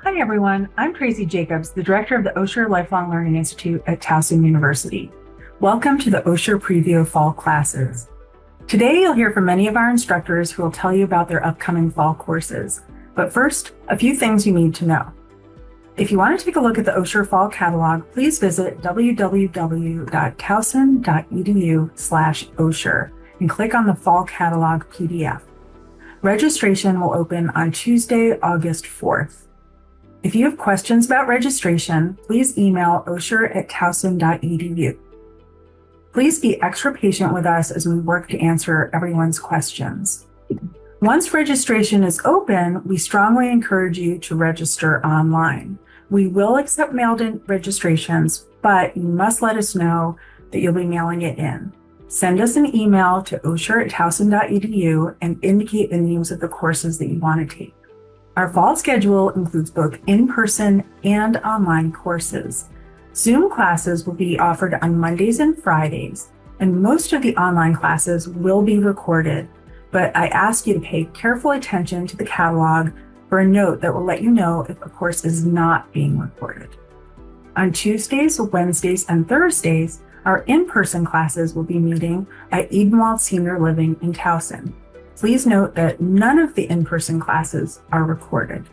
Hi, everyone. I'm Tracy Jacobs, the director of the Osher Lifelong Learning Institute at Towson University. Welcome to the Osher Preview of Fall Classes. Today, you'll hear from many of our instructors who will tell you about their upcoming fall courses. But first, a few things you need to know. If you want to take a look at the Osher Fall Catalog, please visit www.towson.edu/Osher and click on the Fall Catalog PDF. Registration will open on Tuesday, August 4th. If you have questions about registration, please email osher@towson.edu. Please be extra patient with us as we work to answer everyone's questions. Once registration is open, we strongly encourage you to register online. We will accept mailed-in registrations, but you must let us know that you'll be mailing it in. Send us an email to osher@towson.edu and indicate the names of the courses that you want to take. Our fall schedule includes both in-person and online courses. Zoom classes will be offered on Mondays and Fridays, and most of the online classes will be recorded, but I ask you to pay careful attention to the catalog for a note that will let you know if a course is not being recorded. On Tuesdays, Wednesdays, and Thursdays, our in-person classes will be meeting at Edenwald Senior Living in Towson. Please note that none of the in-person classes are recorded.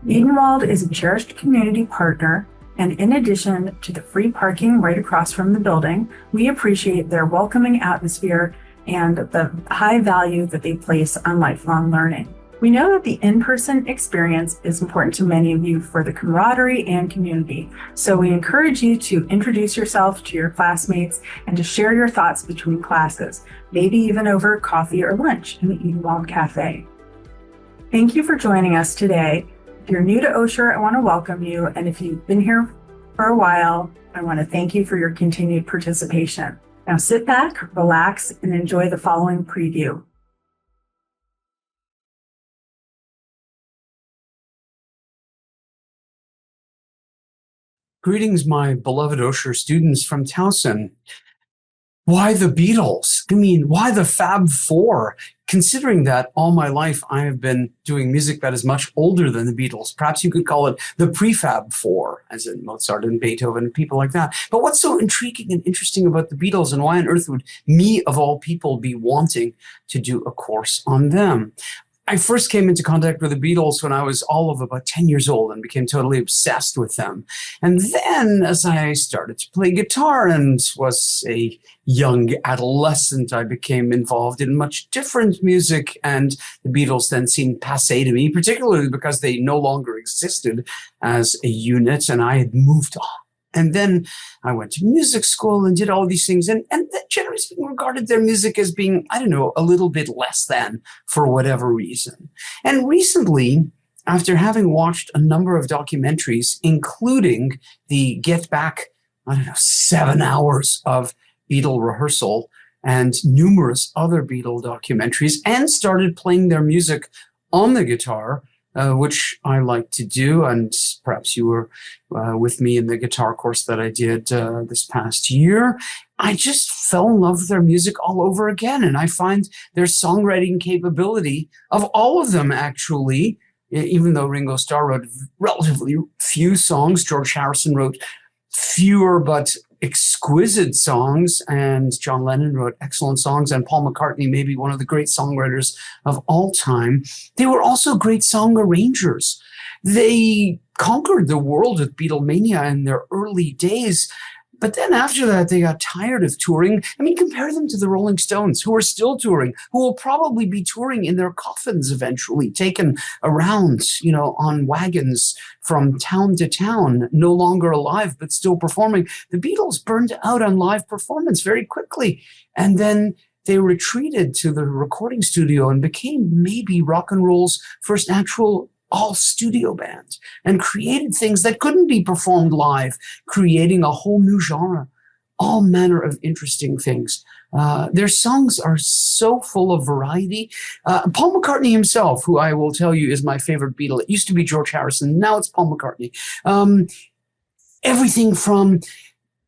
Edenwald is a cherished community partner, and in addition to the free parking right across from the building, we appreciate their welcoming atmosphere and the high value that they place on lifelong learning. We know that the in-person experience is important to many of you for the camaraderie and community, so we encourage you to introduce yourself to your classmates and to share your thoughts between classes, maybe even over coffee or lunch in the Edenwald Cafe. Thank you for joining us today. If you're new to Osher, I want to welcome you, and if you've been here for a while, I want to thank you for your continued participation. Now sit back, relax, and enjoy the following preview. Greetings, my beloved Osher students from Towson. Why the Beatles? I mean, why the Fab Four? Considering that all my life I have been doing music that is much older than the Beatles. Perhaps you could call it the Prefab Four, as in Mozart and Beethoven and people like that. But what's so intriguing and interesting about the Beatles, and why on earth would me, of all people, be wanting to do a course on them? I first came into contact with the Beatles when I was all of about 10 years old and became totally obsessed with them. And then as I started to play guitar and was a young adolescent, I became involved in much different music, and the Beatles then seemed passé to me, particularly because they no longer existed as a unit and I had moved on. And then I went to music school and did all these things. And generally speaking, regarded their music as being, I don't know, a little bit less than for whatever reason. And recently, after having watched a number of documentaries, including the Get Back, 7 hours of Beatle rehearsal and numerous other Beatle documentaries, and started playing their music on the guitar, which I like to do, and perhaps you were with me in the guitar course that I did this past year. I just fell in love with their music all over again, and I find their songwriting capability, of all of them actually, even though Ringo Starr wrote relatively few songs, George Harrison wrote fewer but exquisite songs, and John Lennon wrote excellent songs, and Paul McCartney may be one of the great songwriters of all time. They were also great song arrangers. They conquered the world with Beatlemania in their early days, but then after that, they got tired of touring. I mean, compare them to the Rolling Stones, who are still touring, who will probably be touring in their coffins eventually, taken around, on wagons from town to town, no longer alive, but still performing. The Beatles burned out on live performance very quickly. And then they retreated to the recording studio and became maybe rock and roll's first actual all studio bands, and created things that couldn't be performed live, creating a whole new genre, all manner of interesting things. Their songs are so full of variety. Paul McCartney himself, who I will tell you is my favorite Beatle, it used to be George Harrison, now it's Paul McCartney. Everything from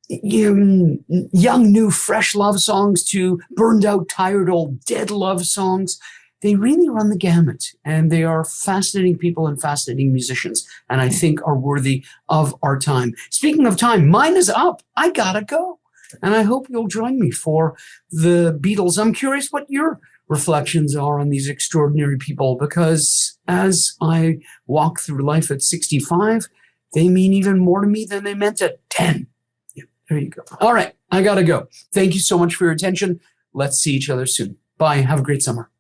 young, new, fresh love songs to burned out, tired, old, dead love songs. they really run the gamut, and they are fascinating people and fascinating musicians, and I think are worthy of our time. Speaking of time, mine is up. I gotta go. And I hope you'll join me for the Beatles. I'm curious what your reflections are on these extraordinary people, because as I walk through life at 65, they mean even more to me than they meant at 10. Yeah, there you go. All right, I gotta go. Thank you so much for your attention. Let's see each other soon. Bye. Have a great summer.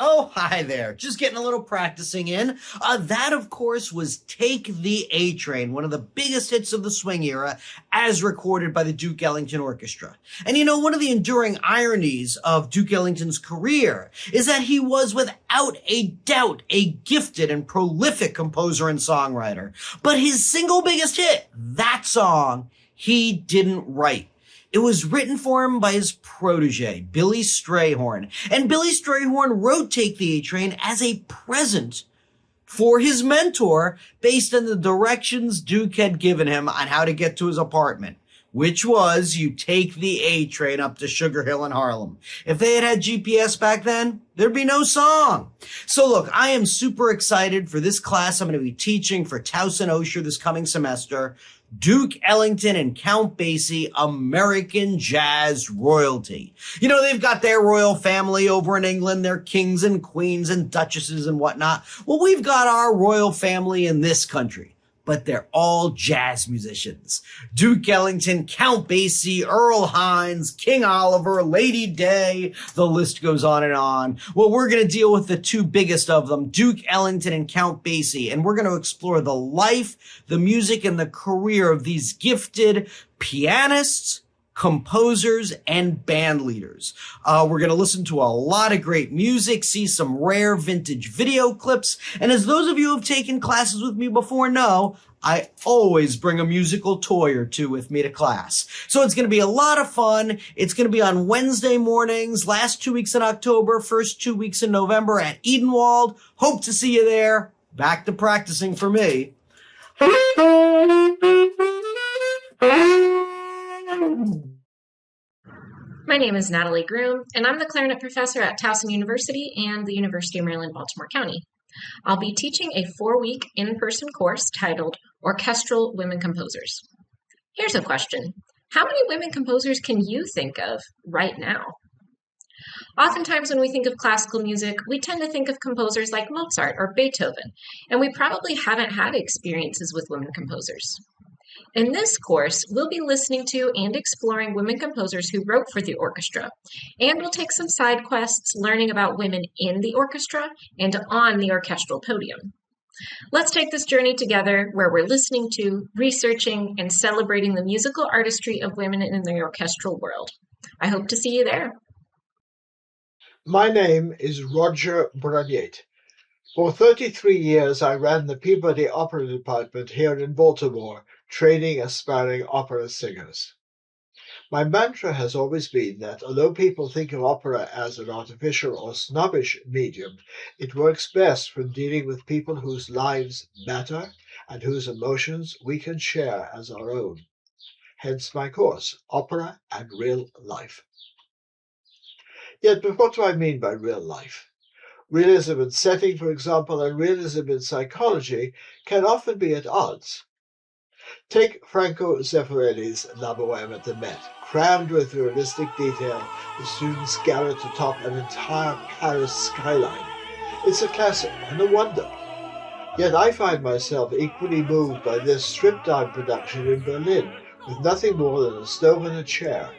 Oh, hi there. Just getting a little practicing in. That, of course, was Take the A Train, one of the biggest hits of the swing era, as recorded by the Duke Ellington Orchestra. And you know, one of the enduring ironies of Duke Ellington's career is that he was, without a doubt, a gifted and prolific composer and songwriter. But his single biggest hit, that song, he didn't write. It was written for him by his protege, Billy Strayhorn. And Billy Strayhorn wrote Take the A Train as a present for his mentor based on the directions Duke had given him on how to get to his apartment, which was you take the A train up to Sugar Hill in Harlem. If they had GPS back then, there'd be no song. So look, I am super excited for this class I'm going to be teaching for Towson Osher this coming semester. Duke Ellington and Count Basie, American jazz royalty. You know, they've got their royal family over in England, their kings and queens and duchesses and whatnot. Well, we've got our royal family in this country, but they're all jazz musicians. Duke Ellington, Count Basie, Earl Hines, King Oliver, Lady Day, the list goes on and on. Well, we're going to deal with the two biggest of them, Duke Ellington and Count Basie, and we're going to explore the life, the music, and the career of these gifted pianists, composers, and band leaders. We're going to listen to a lot of great music, see some rare vintage video clips, and as those of you who have taken classes with me before know, I always bring a musical toy or two with me to class. So it's going to be a lot of fun. It's going to be on Wednesday mornings, last 2 weeks in October, first 2 weeks in November at Edenwald. Hope to see you there. Back to practicing for me. My name is Natalie Groom, and I'm the clarinet professor at Towson University and the University of Maryland, Baltimore County. I'll be teaching a 4-week in-person course titled Orchestral Women Composers. Here's a question. How many women composers can you think of right now? Oftentimes when we think of classical music, we tend to think of composers like Mozart or Beethoven, and we probably haven't had experiences with women composers. In this course, we'll be listening to and exploring women composers who wrote for the orchestra, and we'll take some side quests learning about women in the orchestra and on the orchestral podium. Let's take this journey together where we're listening to, researching, and celebrating the musical artistry of women in the orchestral world. I hope to see you there. My name is Roger Bruniette. For 33 years, I ran the Peabody Opera Department here in Baltimore, training aspiring opera singers. My mantra has always been that although people think of opera as an artificial or snobbish medium, it works best when dealing with people whose lives matter and whose emotions we can share as our own. Hence my course, Opera and Real Life. Yet, but what do I mean by real life? Realism in setting, for example, and realism in psychology can often be at odds. Take Franco Zeffirelli's La Bohème at the Met. Crammed with realistic detail, the students gather to top an entire Paris skyline. It's a classic and a wonder. Yet I find myself equally moved by this stripped-down production in Berlin, with nothing more than a stove and a chair,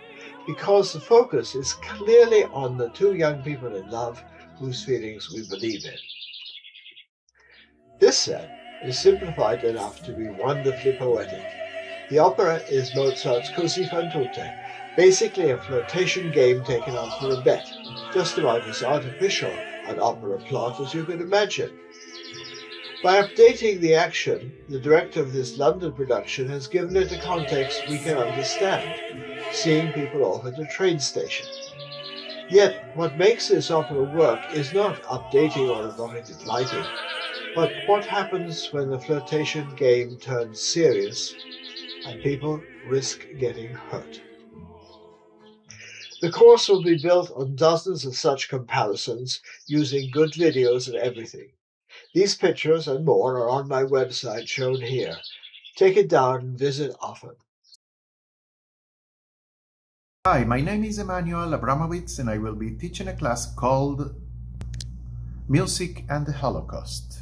because the focus is clearly on the two young people in love whose feelings we believe in. This set is simplified enough to be wonderfully poetic. The opera is Mozart's Così fan tutte, basically a flirtation game taken on for a bet, just about as artificial an opera plot as you could imagine. By updating the action, the director of this London production has given it a context we can understand, seeing people off at a train station. Yet, what makes this opera work is not updating or evocative lighting. But what happens when the flirtation game turns serious and people risk getting hurt? The course will be built on dozens of such comparisons using good videos and everything. These pictures and more are on my website shown here. Take it down and visit often. Hi, my name is Emanuel Abramowitz and I will be teaching a class called Music and the Holocaust.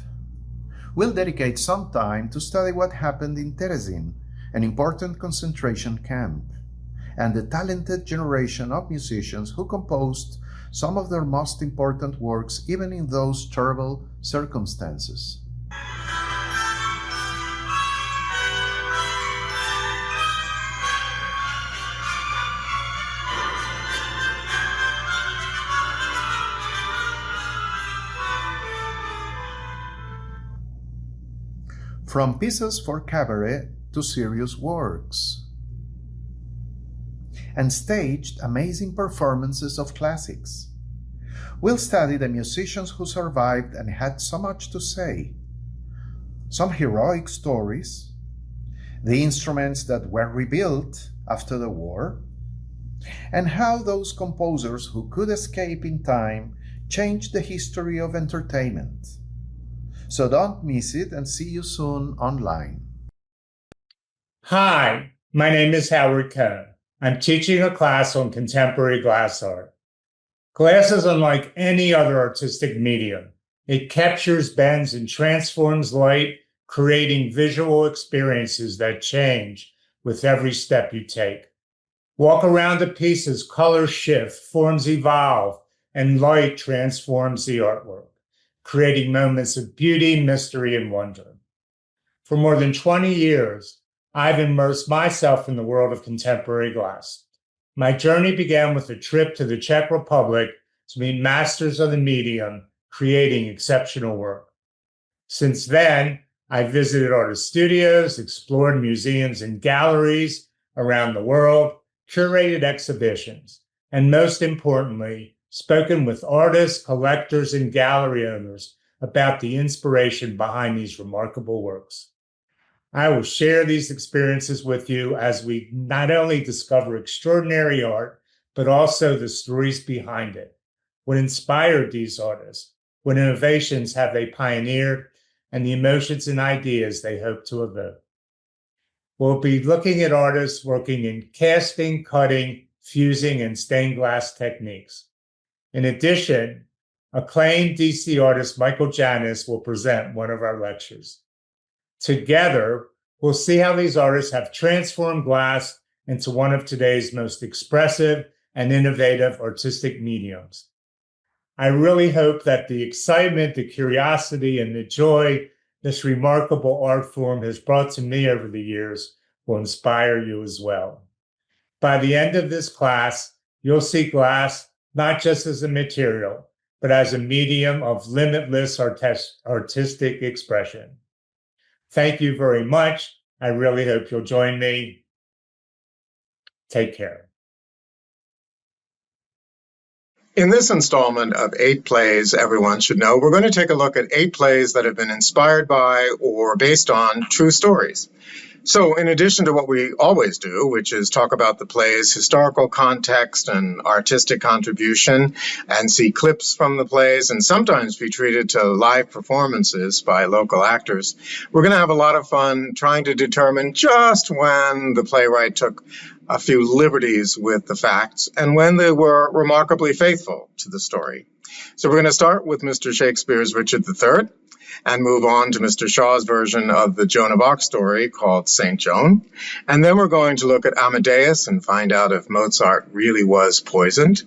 We'll dedicate some time to study what happened in Terezin, an important concentration camp, and the talented generation of musicians who composed some of their most important works even in those terrible circumstances. From pieces for cabaret to serious works, and staged amazing performances of classics. We'll study the musicians who survived and had so much to say, some heroic stories, the instruments that were rebuilt after the war, and how those composers who could escape in time changed the history of entertainment. So don't miss it and see you soon online. Hi, my name is Howard Cohn. I'm teaching a class on contemporary glass art. Glass is unlike any other artistic medium. It captures, bends, and transforms light, creating visual experiences that change with every step you take. Walk around the piece as colors shift, forms evolve, and light transforms the artwork, creating moments of beauty, mystery, and wonder. For more than 20 years, I've immersed myself in the world of contemporary glass. My journey began with a trip to the Czech Republic to meet masters of the medium, creating exceptional work. Since then, I've visited artist studios, explored museums and galleries around the world, curated exhibitions, and most importantly, spoken with artists, collectors, and gallery owners about the inspiration behind these remarkable works. I will share these experiences with you as we not only discover extraordinary art, but also the stories behind it. What inspired these artists? What innovations have they pioneered? And the emotions and ideas they hope to evoke. We'll be looking at artists working in casting, cutting, fusing, and stained glass techniques. In addition, acclaimed DC artist Michael Janis will present one of our lectures. Together, we'll see how these artists have transformed glass into one of today's most expressive and innovative artistic mediums. I really hope that the excitement, the curiosity, and the joy this remarkable art form has brought to me over the years will inspire you as well. By the end of this class, you'll see glass not just as a material, but as a medium of limitless artistic expression. Thank you very much. I really hope you'll join me. Take care. In this installment of 8 Plays Everyone Should Know, we're going to take a look at 8 plays that have been inspired by or based on true stories. So in addition to what we always do, which is talk about the play's historical context and artistic contribution, and see clips from the plays, and sometimes be treated to live performances by local actors, we're going to have a lot of fun trying to determine just when the playwright took a few liberties with the facts and when they were remarkably faithful to the story. So we're going to start with Mr. Shakespeare's Richard III, and move on to Mr. Shaw's version of the Joan of Arc story called St. Joan. And then we're going to look at Amadeus and find out if Mozart really was poisoned.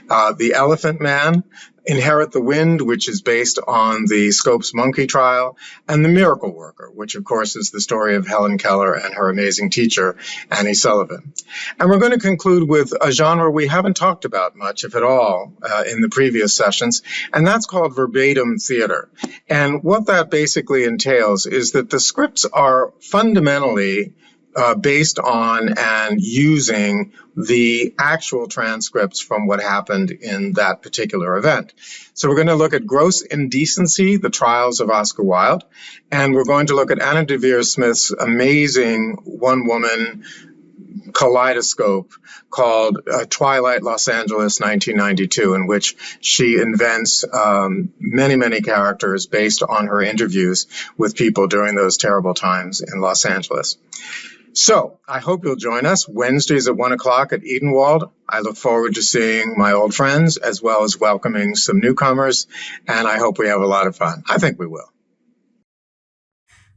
The Elephant Man, Inherit the Wind, which is based on the Scopes monkey trial, and The Miracle Worker, which of course is the story of Helen Keller and her amazing teacher, Annie Sullivan. And we're going to conclude with a genre we haven't talked about much, if at all, in the previous sessions, and that's called verbatim theater. And what that basically entails is that the scripts are fundamentally based on and using the actual transcripts from what happened in that particular event. So we're going to look at Gross Indecency, The Trials of Oscar Wilde, and we're going to look at Anna Devere Smith's amazing one-woman kaleidoscope called Twilight Los Angeles 1992, in which she invents many, many characters based on her interviews with people during those terrible times in Los Angeles. So I hope you'll join us Wednesdays at 1 o'clock at Edenwald. I look forward to seeing my old friends as well as welcoming some newcomers, and I hope we have a lot of fun. I think we will.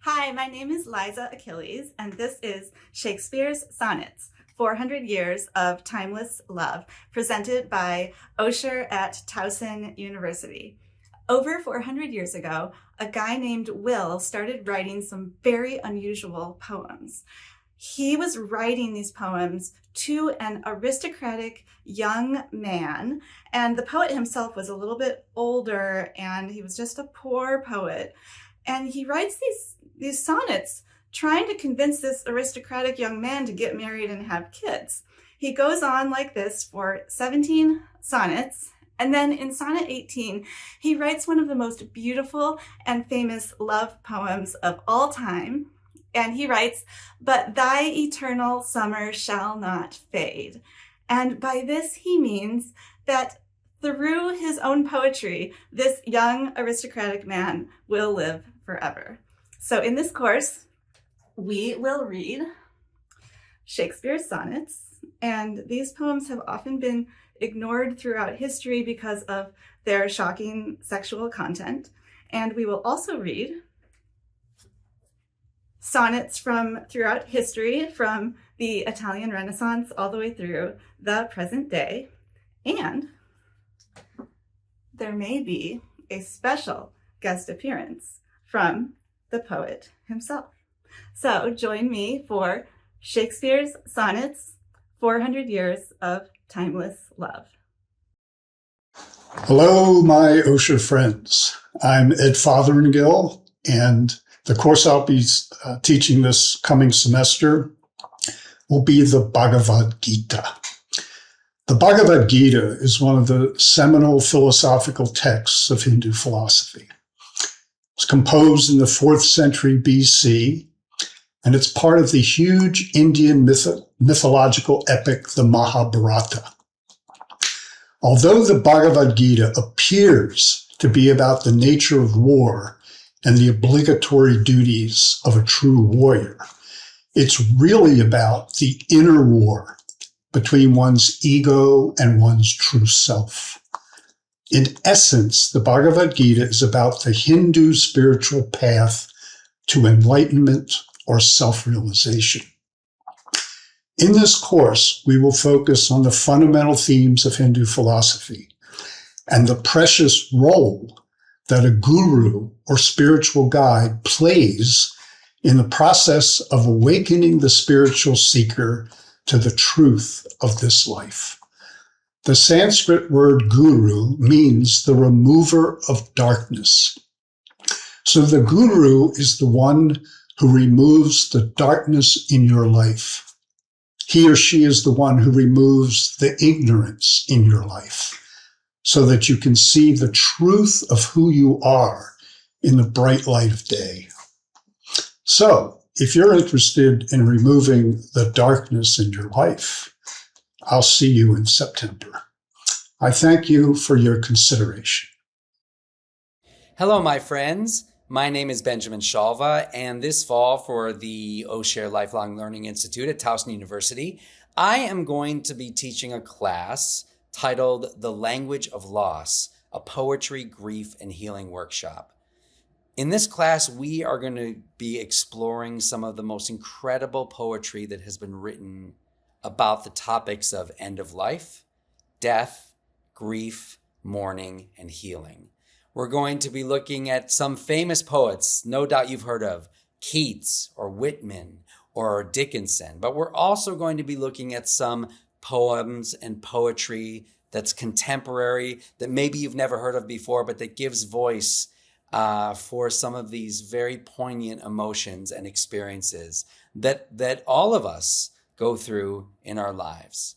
Hi, my name is Liza Achilles, and this is Shakespeare's Sonnets, 400 Years of Timeless Love, presented by Osher at Towson University. Over 400 years ago, a guy named Will started writing some very unusual poems. He was writing these poems to an aristocratic young man, and the poet himself was a little bit older, and he was just a poor poet. And he writes these sonnets trying to convince this aristocratic young man to get married and have kids. He goes on like this for 17 sonnets. And then in sonnet 18, he writes one of the most beautiful and famous love poems of all time. And he writes, "But thy eternal summer shall not fade." And by this, he means that through his own poetry, this young aristocratic man will live forever. So in this course, we will read Shakespeare's sonnets, and these poems have often been ignored throughout history because of their shocking sexual content. And we will also read sonnets from throughout history, from the Italian Renaissance all the way through the present day. And there may be a special guest appearance from the poet himself. So join me for Shakespeare's Sonnets, 400 Years of Timeless Love. Hello, my Osher friends. I'm Ed Fotheringill, and the course I'll be teaching this coming semester will be the Bhagavad Gita. The Bhagavad Gita is one of the seminal philosophical texts of Hindu philosophy. It was composed in the 4th century BC, and it's part of the huge Indian mythological epic, the Mahabharata. Although the Bhagavad Gita appears to be about the nature of war and the obligatory duties of a true warrior, it's really about the inner war between one's ego and one's true self. In essence, the Bhagavad Gita is about the Hindu spiritual path to enlightenment or self-realization. In this course, we will focus on the fundamental themes of Hindu philosophy and the precious role that a guru or spiritual guide plays in the process of awakening the spiritual seeker to the truth of this life. The Sanskrit word guru means the remover of darkness. So the guru is the one who removes the darkness in your life. He or she is the one who removes the ignorance in your life so that you can see the truth of who you are in the bright light of day. So, if you're interested in removing the darkness in your life, I'll see you in September. I thank you for your consideration. Hello, my friends. My name is Benjamin Shalva, and this fall for the Osher Lifelong Learning Institute at Towson University, I am going to be teaching a class titled The Language of Loss, a Poetry, Grief, and Healing Workshop. In this class, we are going to be exploring some of the most incredible poetry that has been written about the topics of end of life, death, grief, mourning, and healing. We're going to be looking at some famous poets, no doubt you've heard of, Keats or Whitman or Dickinson, but we're also going to be looking at some poems and poetry that's contemporary, that maybe you've never heard of before, but that gives voice for some of these very poignant emotions and experiences that all of us go through in our lives.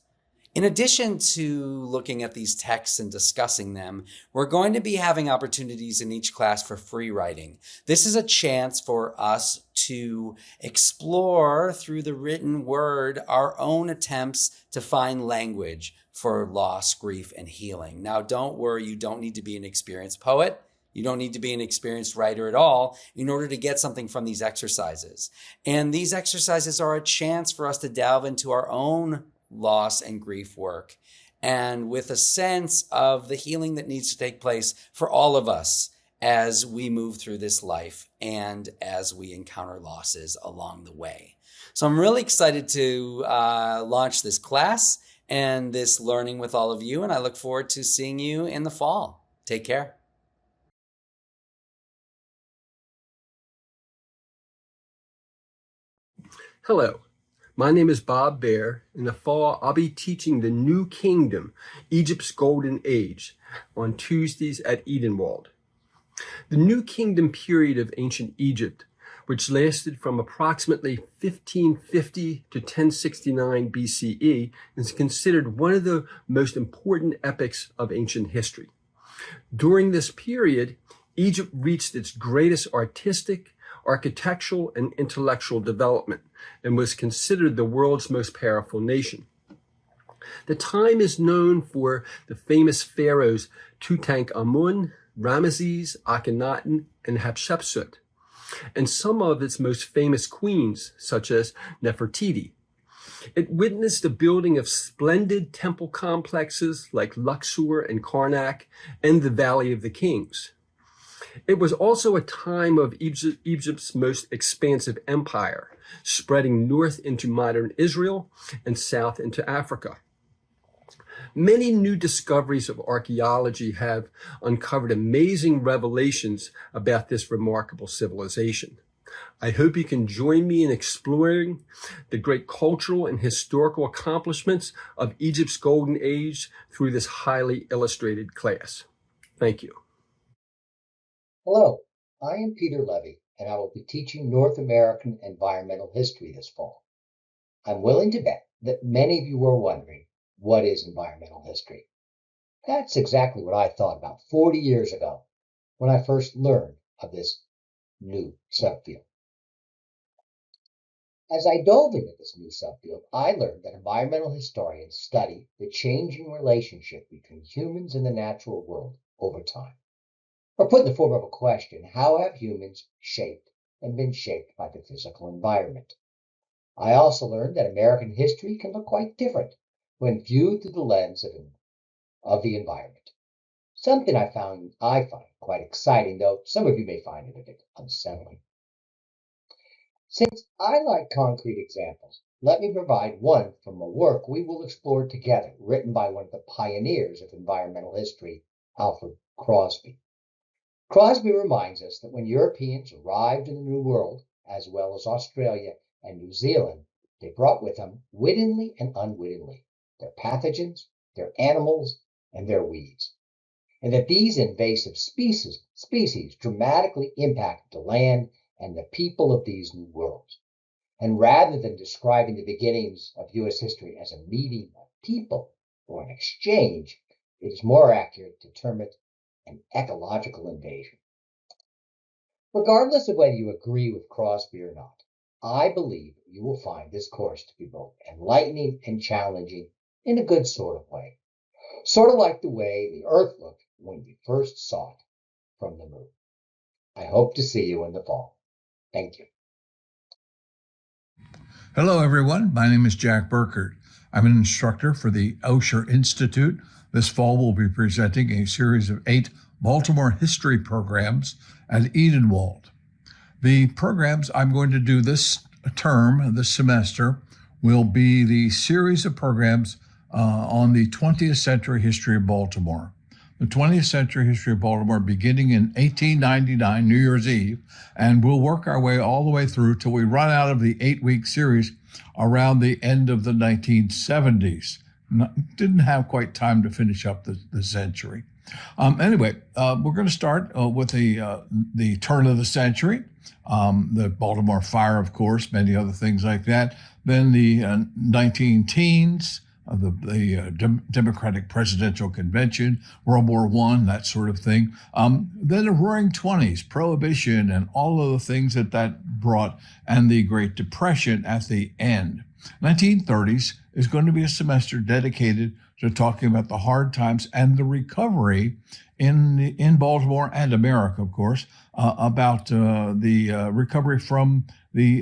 In addition to looking at these texts and discussing them, we're going to be having opportunities in each class for free writing. This is a chance for us to explore through the written word our own attempts to find language for loss, grief, and healing. Now, don't worry, you don't need to be an experienced poet. You don't need to be an experienced writer at all in order to get something from these exercises. And these exercises are a chance for us to delve into our own loss and grief work, and with a sense of the healing that needs to take place for all of us as we move through this life and as we encounter losses along the way. So I'm really excited to launch this class and this learning with all of you, and I look forward to seeing you in the fall. Take care. Hello, my name is Bob Baer. In the fall, I'll be teaching the New Kingdom, Egypt's Golden Age, on Tuesdays at Edenwald. The New Kingdom period of ancient Egypt, which lasted from approximately 1550 to 1069 BCE, is considered one of the most important epochs of ancient history. During this period, Egypt reached its greatest artistic, architectural, and intellectual development, and was considered the world's most powerful nation. The time is known for the famous pharaohs Tutankhamun, Ramesses, Akhenaten, and Hatshepsut, and some of its most famous queens, such as Nefertiti. It witnessed the building of splendid temple complexes like Luxor and Karnak and the Valley of the Kings. It was also a time of Egypt's most expansive empire, spreading north into modern Israel and south into Africa. Many new discoveries of archaeology have uncovered amazing revelations about this remarkable civilization. I hope you can join me in exploring the great cultural and historical accomplishments of Egypt's Golden Age through this highly illustrated class. Thank you. Hello, I am Peter Levy, and I will be teaching North American environmental history this fall. I'm willing to bet that many of you are wondering, what is environmental history? That's exactly what I thought about 40 years ago when I first learned of this new subfield. As I dove into this new subfield, I learned that environmental historians study the changing relationship between humans and the natural world over time. Or put in the form of a question, how have humans shaped and been shaped by the physical environment? I also learned that American history can look quite different when viewed through the lens of the environment. Something I find quite exciting, though some of you may find it a bit unsettling. Since I like concrete examples, let me provide one from a work we will explore together, written by one of the pioneers of environmental history, Alfred Crosby. Crosby reminds us that when Europeans arrived in the New World, as well as Australia and New Zealand, they brought with them, wittingly and unwittingly, their pathogens, their animals, and their weeds, and that these invasive species dramatically impacted the land and the people of these new worlds. And rather than describing the beginnings of U.S. history as a meeting of people or an exchange, it is more accurate to term it an ecological invasion. Regardless of whether you agree with Crosby or not, I believe you will find this course to be both enlightening and challenging in a good sort of way. Sort of like the way the Earth looked when we first saw it from the moon. I hope to see you in the fall. Thank you. Hello, everyone. My name is Jack Burkert. I'm an instructor for the Osher Institute. This fall, we'll be presenting a series of 8 Baltimore history programs at Edenwald. The programs I'm going to do this semester, will be the series of programs on the 20th century history of Baltimore. The 20th century history of Baltimore beginning in 1899, New Year's Eve, and we'll work our way all the way through till we run out of the 8-week series around the end of the 1970s. Didn't have quite time to finish up the century. Anyway, we're going to start with the turn of the century, the Baltimore fire, of course, many other things like that. Then the 19 teens, the Democratic Presidential Convention, World War I, that sort of thing. Then the Roaring Twenties, Prohibition, and all of the things that brought, and the Great Depression at the end. 1930s is going to be a semester dedicated to talking about the hard times and the recovery in Baltimore and America, of course, about the recovery from the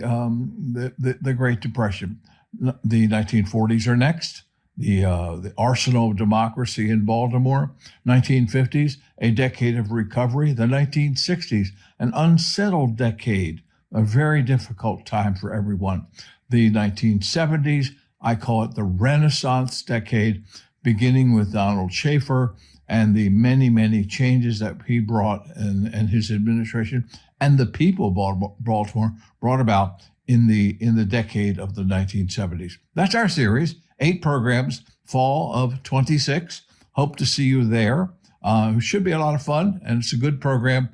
Great Depression. The 1940s are next. The arsenal of democracy in Baltimore. 1950s, a decade of recovery. The 1960s, an unsettled decade, a very difficult time for everyone. The 1970s, I call it the Renaissance decade, beginning with Donald Schaefer and the many, many changes that he brought and his administration and the people of Baltimore brought about in the decade of the 1970s. That's our series, 8 programs, fall of 26. Hope to see you there. It should be a lot of fun, and it's a good program.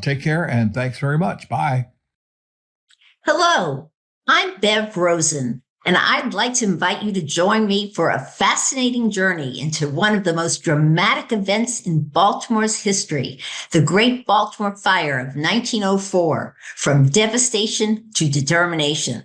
Take care, and thanks very much. Bye. Hello, I'm Bev Rosen, and I'd like to invite you to join me for a fascinating journey into one of the most dramatic events in Baltimore's history, the Great Baltimore Fire of 1904, from devastation to determination.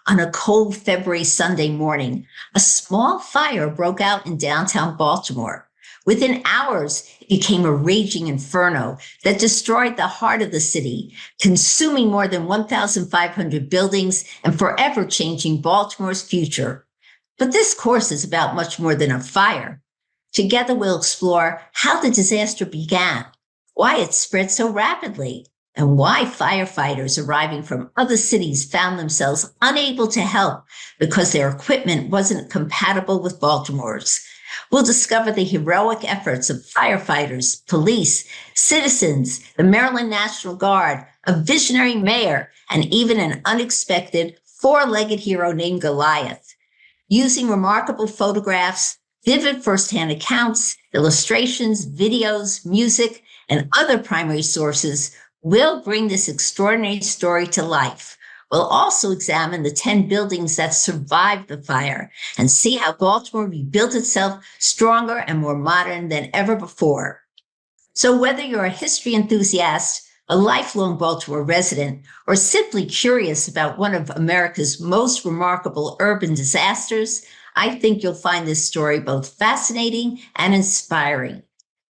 On a cold February Sunday morning, a small fire broke out in downtown Baltimore. Within hours, it became a raging inferno that destroyed the heart of the city, consuming more than 1,500 buildings and forever changing Baltimore's future. But this course is about much more than a fire. Together, we'll explore how the disaster began, why it spread so rapidly, and why firefighters arriving from other cities found themselves unable to help because their equipment wasn't compatible with Baltimore's. We'll discover the heroic efforts of firefighters, police, citizens, the Maryland National Guard, a visionary mayor, and even an unexpected 4-legged hero named Goliath. Using remarkable photographs, vivid firsthand accounts, illustrations, videos, music, and other primary sources, we'll bring this extraordinary story to life. We'll also examine the 10 buildings that survived the fire and see how Baltimore rebuilt itself stronger and more modern than ever before. So whether you're a history enthusiast, a lifelong Baltimore resident, or simply curious about one of America's most remarkable urban disasters, I think you'll find this story both fascinating and inspiring.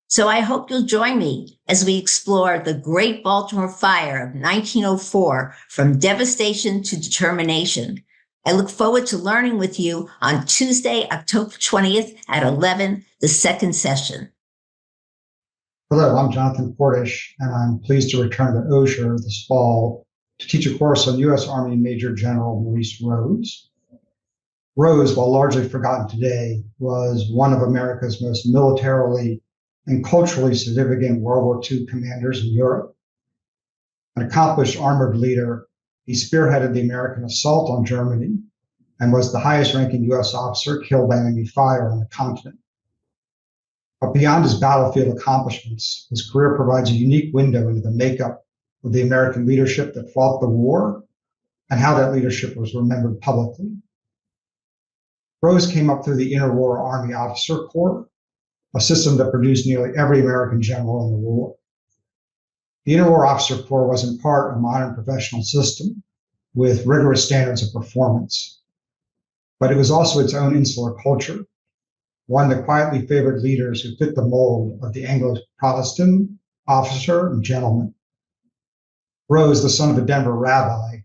So I hope you'll join me as we explore the Great Baltimore Fire of 1904 from devastation to determination. I look forward to learning with you on Tuesday, October 20th at 11, the second session. Hello, I'm Jonathan Portish, and I'm pleased to return to Osher this fall to teach a course on U.S. Army Major General Maurice Rose. Rose, while largely forgotten today, was one of America's most militarily and culturally significant World War II commanders in Europe. An accomplished armored leader, he spearheaded the American assault on Germany and was the highest-ranking U.S. officer killed by enemy fire on the continent. But beyond his battlefield accomplishments, his career provides a unique window into the makeup of the American leadership that fought the war and how that leadership was remembered publicly. Rose came up through the interwar Army Officer Corps, a system that produced nearly every American general in the war. The Interwar Officer Corps was in part a modern professional system with rigorous standards of performance, but it was also its own insular culture, one that quietly favored leaders who fit the mold of the Anglo-Protestant officer and gentleman. Rose, the son of a Denver rabbi,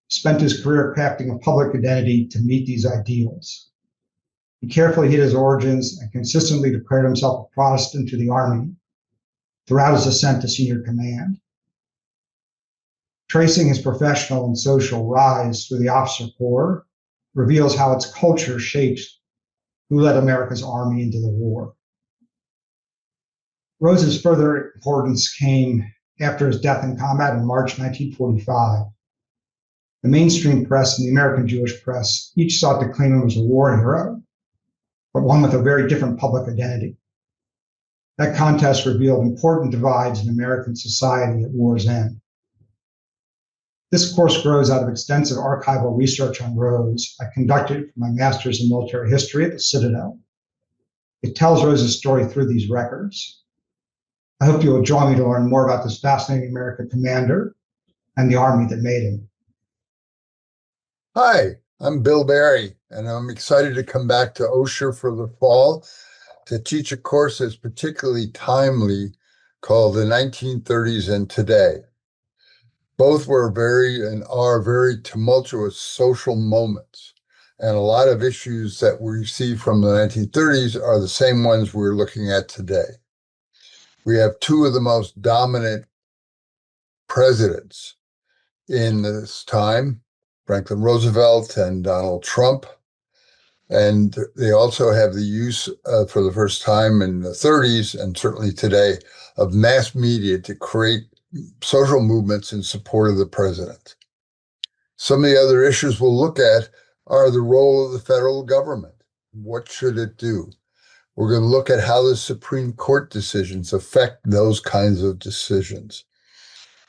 spent his career crafting a public identity to meet these ideals. He carefully hid his origins and consistently declared himself a Protestant to the Army throughout his ascent to senior command. Tracing his professional and social rise through the Officer Corps reveals how its culture shapes who led America's Army into the war. Rose's further importance came after his death in combat in March 1945. The mainstream press and the American Jewish press each sought to claim him as a war hero, but one with a very different public identity. That contest revealed important divides in American society at war's end. This course grows out of extensive archival research on Rose. I conducted it for my master's in military history at the Citadel. It tells Rose's story through these records. I hope you will join me to learn more about this fascinating American commander and the army that made him. Hi, I'm Bill Barry, and I'm excited to come back to Osher for the fall to teach a course that's particularly timely called The 1930s and Today. Both were very and are very tumultuous social moments, and a lot of issues that we see from the 1930s are the same ones we're looking at today. We have two of the most dominant presidents in this time, Franklin Roosevelt and Donald Trump. And they also have the use, for the first time in the 30s and certainly today, of mass media to create social movements in support of the president. Some of the other issues we'll look at are the role of the federal government. What should it do? We're going to look at how the Supreme Court decisions affect those kinds of decisions.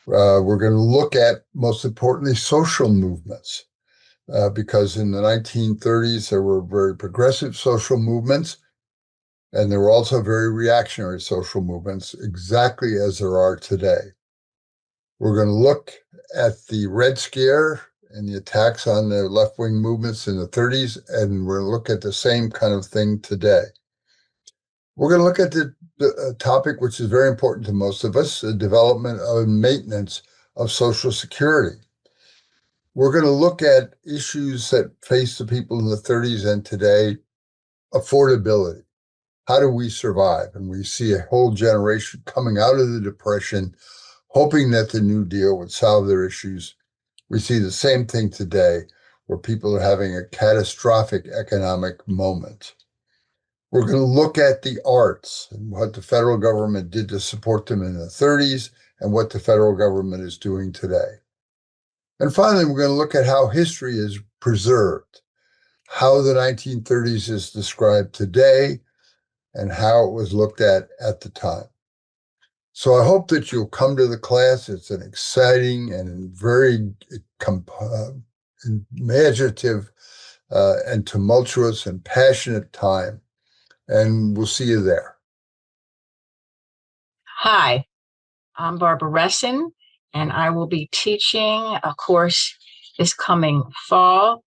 We're going to look at, most importantly, social movements. Because in the 1930s, there were very progressive social movements, and there were also very reactionary social movements, exactly as there are today. We're going to look at the Red Scare and the attacks on the left-wing movements in the 30s, and we're going to look at the same kind of thing today. We're going to look at the topic, which is very important to most of us, the development and maintenance of Social Security. We're going to look at issues that face the people in the 30s and today, affordability. How do we survive? And we see a whole generation coming out of the Depression, hoping that the New Deal would solve their issues. We see the same thing today, where people are having a catastrophic economic moment. We're going to look at the arts and what the federal government did to support them in the 30s and what the federal government is doing today. And finally, we're going to look at how history is preserved, how the 1930s is described today, and how it was looked at the time. So I hope that you'll come to the class. It's an exciting and very imaginative and tumultuous and passionate time. And we'll see you there. Hi, I'm Barbara Resson, and I will be teaching a course this coming fall.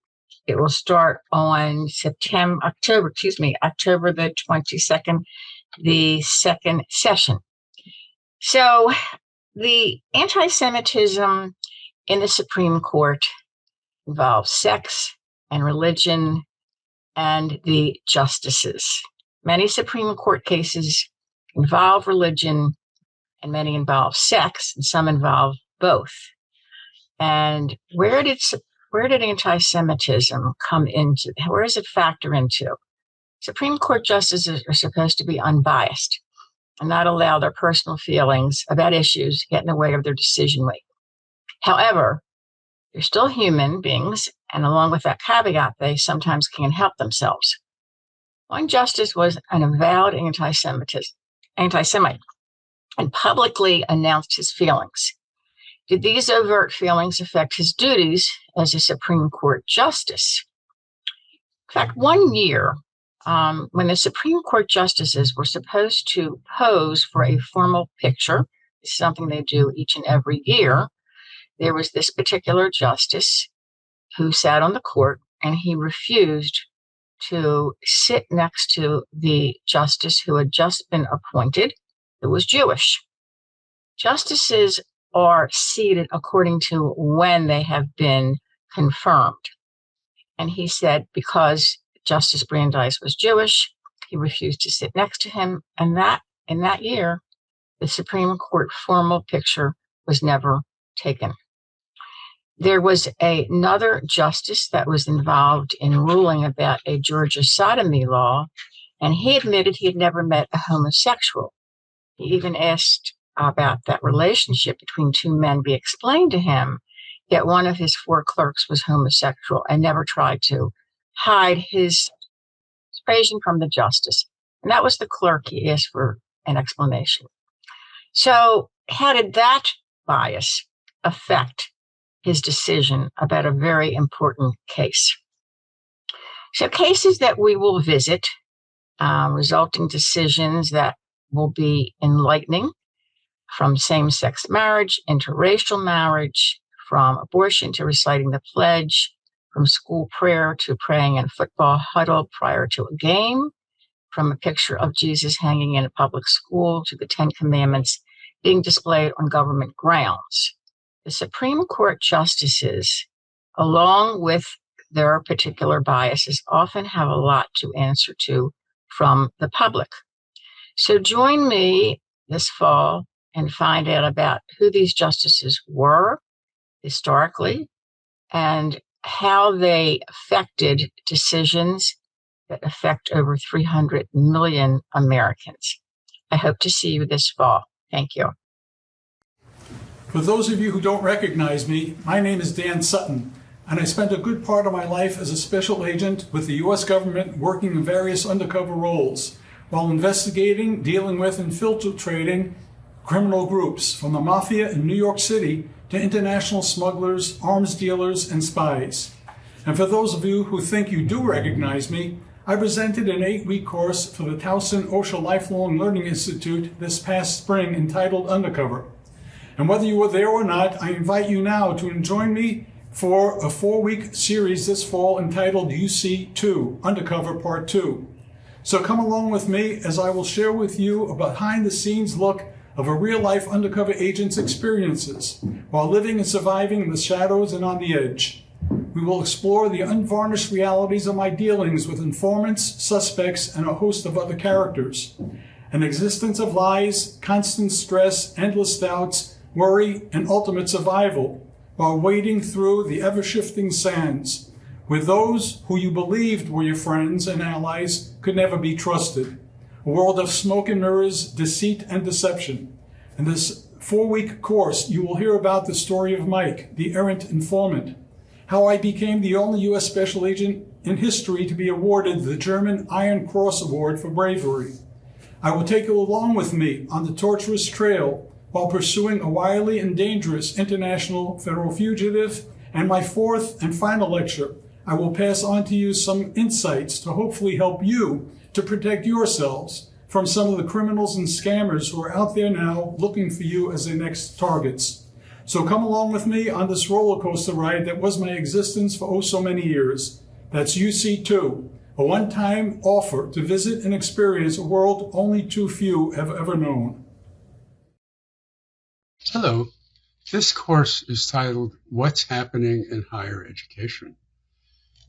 It will start on October the 22nd, the second session. So the anti-Semitism in the Supreme Court involves sex and religion and the justices. Many Supreme Court cases involve religion and many involve sex, and some involve both. And where did anti-Semitism come into? Where does it factor into? Supreme Court justices are supposed to be unbiased and not allow their personal feelings about issues get in the way of their decision making. However, they're still human beings, and along with that caveat, they sometimes can't help themselves. One justice was an avowed anti-Semite and publicly announced his feelings. Did these overt feelings affect his duties as a Supreme Court justice? In fact, one year, when the Supreme Court justices were supposed to pose for a formal picture, this is something they do each and every year, there was this particular justice who sat on the court, and he refused to sit next to the justice who had just been appointed, who was Jewish. Justices are seated according to when they have been confirmed. And he said because Justice Brandeis was Jewish, he refused to sit next to him. And that in that year, the Supreme Court formal picture was never taken. There was another justice that was involved in ruling about a Georgia sodomy law, and he admitted he had never met a homosexual. He even asked about that relationship between two men be explained to him, yet one of his four clerks was homosexual and never tried to hide his persuasion from the justice. And that was the clerk he asked for an explanation. So how did that bias affect his decision about a very important case? So cases that we will visit, resulting decisions that will be enlightening, from same-sex marriage, interracial marriage, from abortion to reciting the pledge, from school prayer to praying in a football huddle prior to a game, from a picture of Jesus hanging in a public school to the Ten Commandments being displayed on government grounds. The Supreme Court justices, along with their particular biases, often have a lot to answer to from the public. So join me this fall and find out about who these justices were historically and how they affected decisions that affect over 300 million Americans. I hope to see you this fall. Thank you. For those of you who don't recognize me, my name is Dan Sutton, and I spent a good part of my life as a special agent with the U.S. government working in various undercover roles while investigating, dealing with, and infiltrating criminal groups from the mafia in New York City to international smugglers, arms dealers, and spies. And for those of you who think you do recognize me, I presented an 8-week course for the Towson Osher Lifelong Learning Institute this past spring entitled Undercover. And whether you were there or not, I invite you now to join me for a 4-week series this fall entitled UC2, Undercover Part 2. So come along with me as I will share with you a behind-the-scenes look of a real-life undercover agent's experiences while living and surviving in the shadows and on the edge. We will explore the unvarnished realities of my dealings with informants, suspects, and a host of other characters. An existence of lies, constant stress, endless doubts, worry, and ultimate survival, while wading through the ever-shifting sands, where those who you believed were your friends and allies could never be trusted. A world of smoke and mirrors, deceit and deception. In this 4-week course, you will hear about the story of Mike, the errant informant, how I became the only U.S. special agent in history to be awarded the German Iron Cross Award for bravery. I will take you along with me on the torturous trail while pursuing a wily and dangerous international federal fugitive. And my 4th and final lecture, I will pass on to you some insights to hopefully help you to protect yourselves from some of the criminals and scammers who are out there now looking for you as their next targets. So come along with me on this roller coaster ride that was my existence for oh so many years. That's UC2, a one-time offer to visit and experience a world only too few have ever known. Hello, this course is titled What's Happening in Higher Education.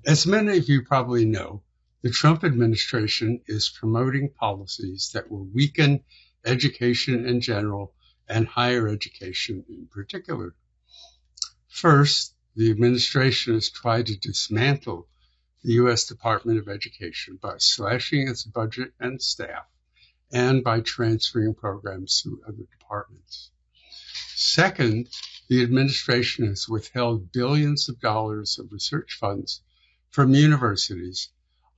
As many of you probably know, the Trump administration is promoting policies that will weaken education in general and higher education in particular. First, the administration has tried to dismantle the U.S. Department of Education by slashing its budget and staff and by transferring programs to other departments. Second, the administration has withheld billions of dollars of research funds from universities,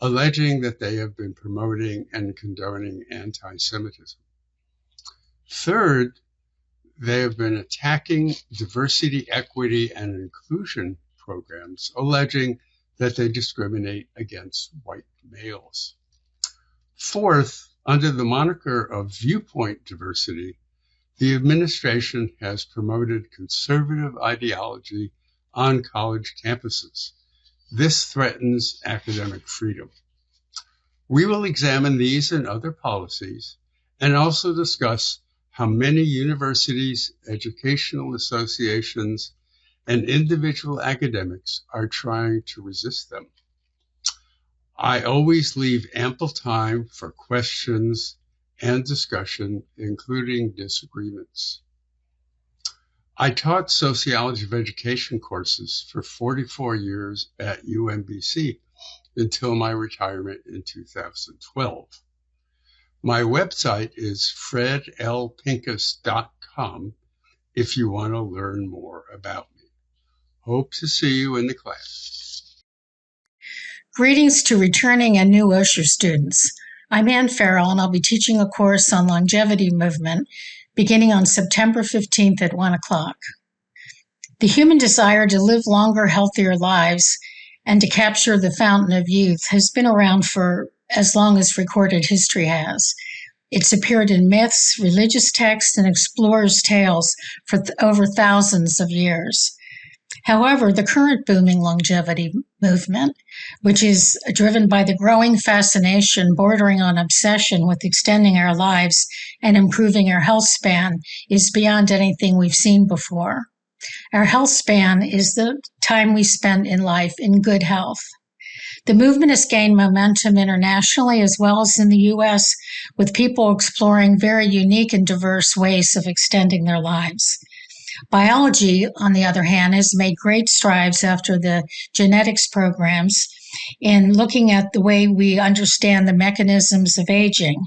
alleging that they have been promoting and condoning anti-Semitism. Third, they have been attacking diversity, equity, and inclusion programs, alleging that they discriminate against white males. Fourth, under the moniker of viewpoint diversity, the administration has promoted conservative ideology on college campuses. This threatens academic freedom. We will examine these and other policies and also discuss how many universities, educational associations, and individual academics are trying to resist them. I always leave ample time for questions and discussion, including disagreements. I taught sociology of education courses for 44 years at UMBC until my retirement in 2012. My website is fredlpincus.com if you want to learn more about me. Hope to see you in the class. Greetings to returning and new Osher students. I'm Ann Farrell, and I'll be teaching a course on longevity movement beginning on September 15th at 1 o'clock. The human desire to live longer, healthier lives and to capture the fountain of youth has been around for as long as recorded history has. It's appeared in myths, religious texts, and explorers' tales for over thousands of years. However, the current booming longevity movement, which is driven by the growing fascination bordering on obsession with extending our lives and improving our health span, is beyond anything we've seen before. Our health span is the time we spend in life in good health. The movement has gained momentum internationally as well as in the U.S., with people exploring very unique and diverse ways of extending their lives. Biology, on the other hand, has made great strides after the genetics programs in looking at the way we understand the mechanisms of aging.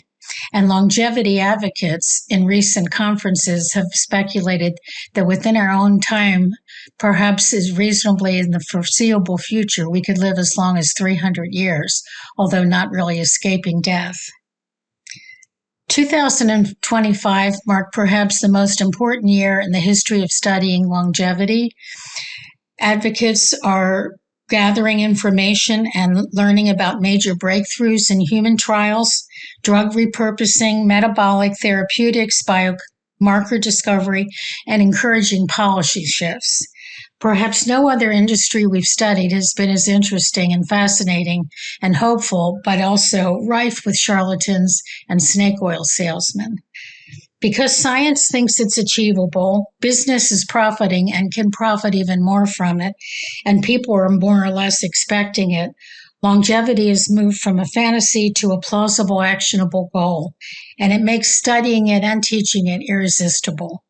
And longevity advocates in recent conferences have speculated that within our own time, perhaps is reasonably in the foreseeable future, we could live as long as 300 years, although not really escaping death. 2025 marked perhaps the most important year in the history of studying longevity. Advocates are gathering information and learning about major breakthroughs in human trials, drug repurposing, metabolic therapeutics, biomarker discovery, and encouraging policy shifts. Perhaps no other industry we've studied has been as interesting and fascinating and hopeful, but also rife with charlatans and snake oil salesmen. Because science thinks it's achievable, business is profiting and can profit even more from it, and people are more or less expecting it, longevity has moved from a fantasy to a plausible, actionable goal, and it makes studying it and teaching it irresistible.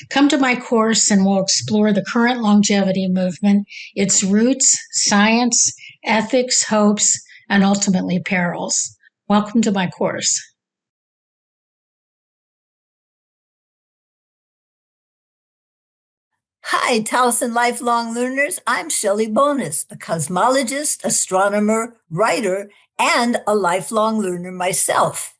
Come to my course and we'll explore the current longevity movement, its roots, science, ethics, hopes, and ultimately perils. Welcome to my course. Hi, Towson lifelong learners. I'm Shelley Bonus, a cosmologist, astronomer, writer, and a lifelong learner myself.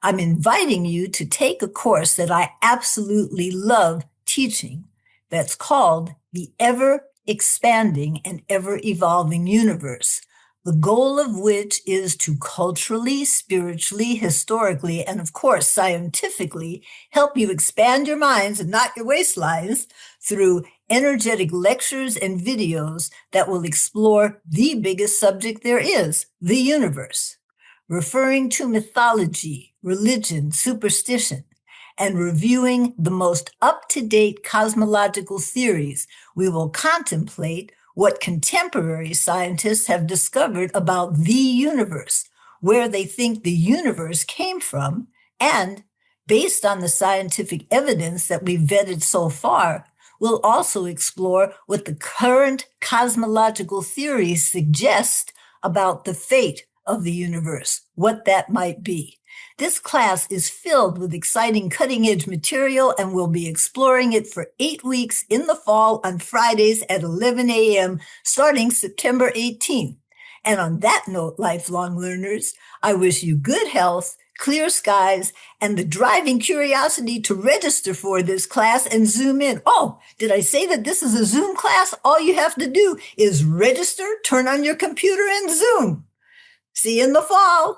I'm inviting you to take a course that I absolutely love teaching that's called The Ever Expanding and Ever Evolving Universe, the goal of which is to culturally, spiritually, historically, and of course, scientifically help you expand your minds and not your waistlines through energetic lectures and videos that will explore the biggest subject there is, the universe, referring to mythology, religion, superstition, and reviewing the most up-to-date cosmological theories. We will contemplate what contemporary scientists have discovered about the universe, where they think the universe came from, and based on the scientific evidence that we've vetted so far, we'll also explore what the current cosmological theories suggest about the fate of the universe, what that might be. This class is filled with exciting cutting-edge material, and we'll be exploring it for 8 weeks in the fall on Fridays at 11 a.m. starting September 18th. And on that note, lifelong learners, I wish you good health, clear skies, and the driving curiosity to register for this class and zoom in. Oh, did I say that this is a Zoom class? All you have to do is register, turn on your computer, and Zoom. See you in the fall.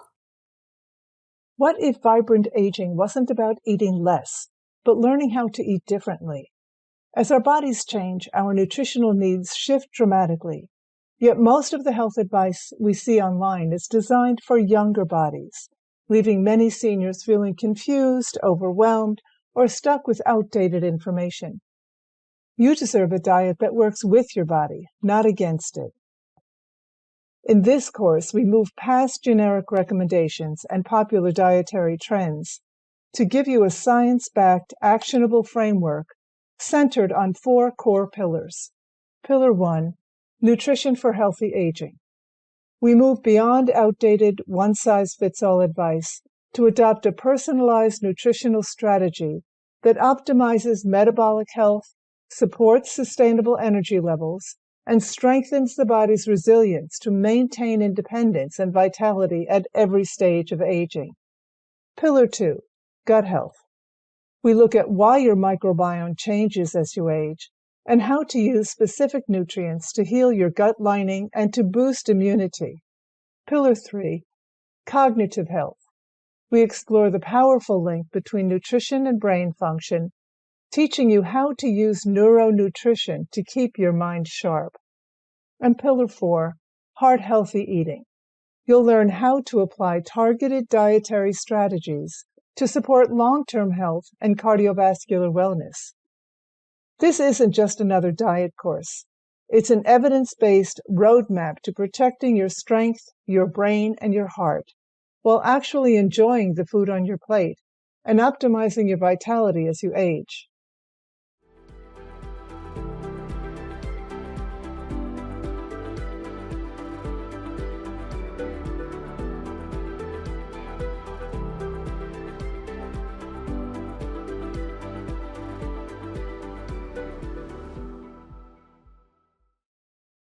What if vibrant aging wasn't about eating less, but learning how to eat differently? As our bodies change, our nutritional needs shift dramatically. Yet most of the health advice we see online is designed for younger bodies, leaving many seniors feeling confused, overwhelmed, or stuck with outdated information. You deserve a diet that works with your body, not against it. In this course, we move past generic recommendations and popular dietary trends to give you a science-backed, actionable framework centered on 4 core pillars. Pillar 1, nutrition for healthy aging. We move beyond outdated one-size-fits-all advice to adopt a personalized nutritional strategy that optimizes metabolic health, supports sustainable energy levels, and strengthens the body's resilience to maintain independence and vitality at every stage of aging. Pillar 2, gut health. We look at why your microbiome changes as you age and how to use specific nutrients to heal your gut lining and to boost immunity. Pillar 3, cognitive health. We explore the powerful link between nutrition and brain function, teaching you how to use neuronutrition to keep your mind sharp. And Pillar 4, heart-healthy eating. You'll learn how to apply targeted dietary strategies to support long-term health and cardiovascular wellness. This isn't just another diet course. It's an evidence-based roadmap to protecting your strength, your brain, and your heart, while actually enjoying the food on your plate and optimizing your vitality as you age.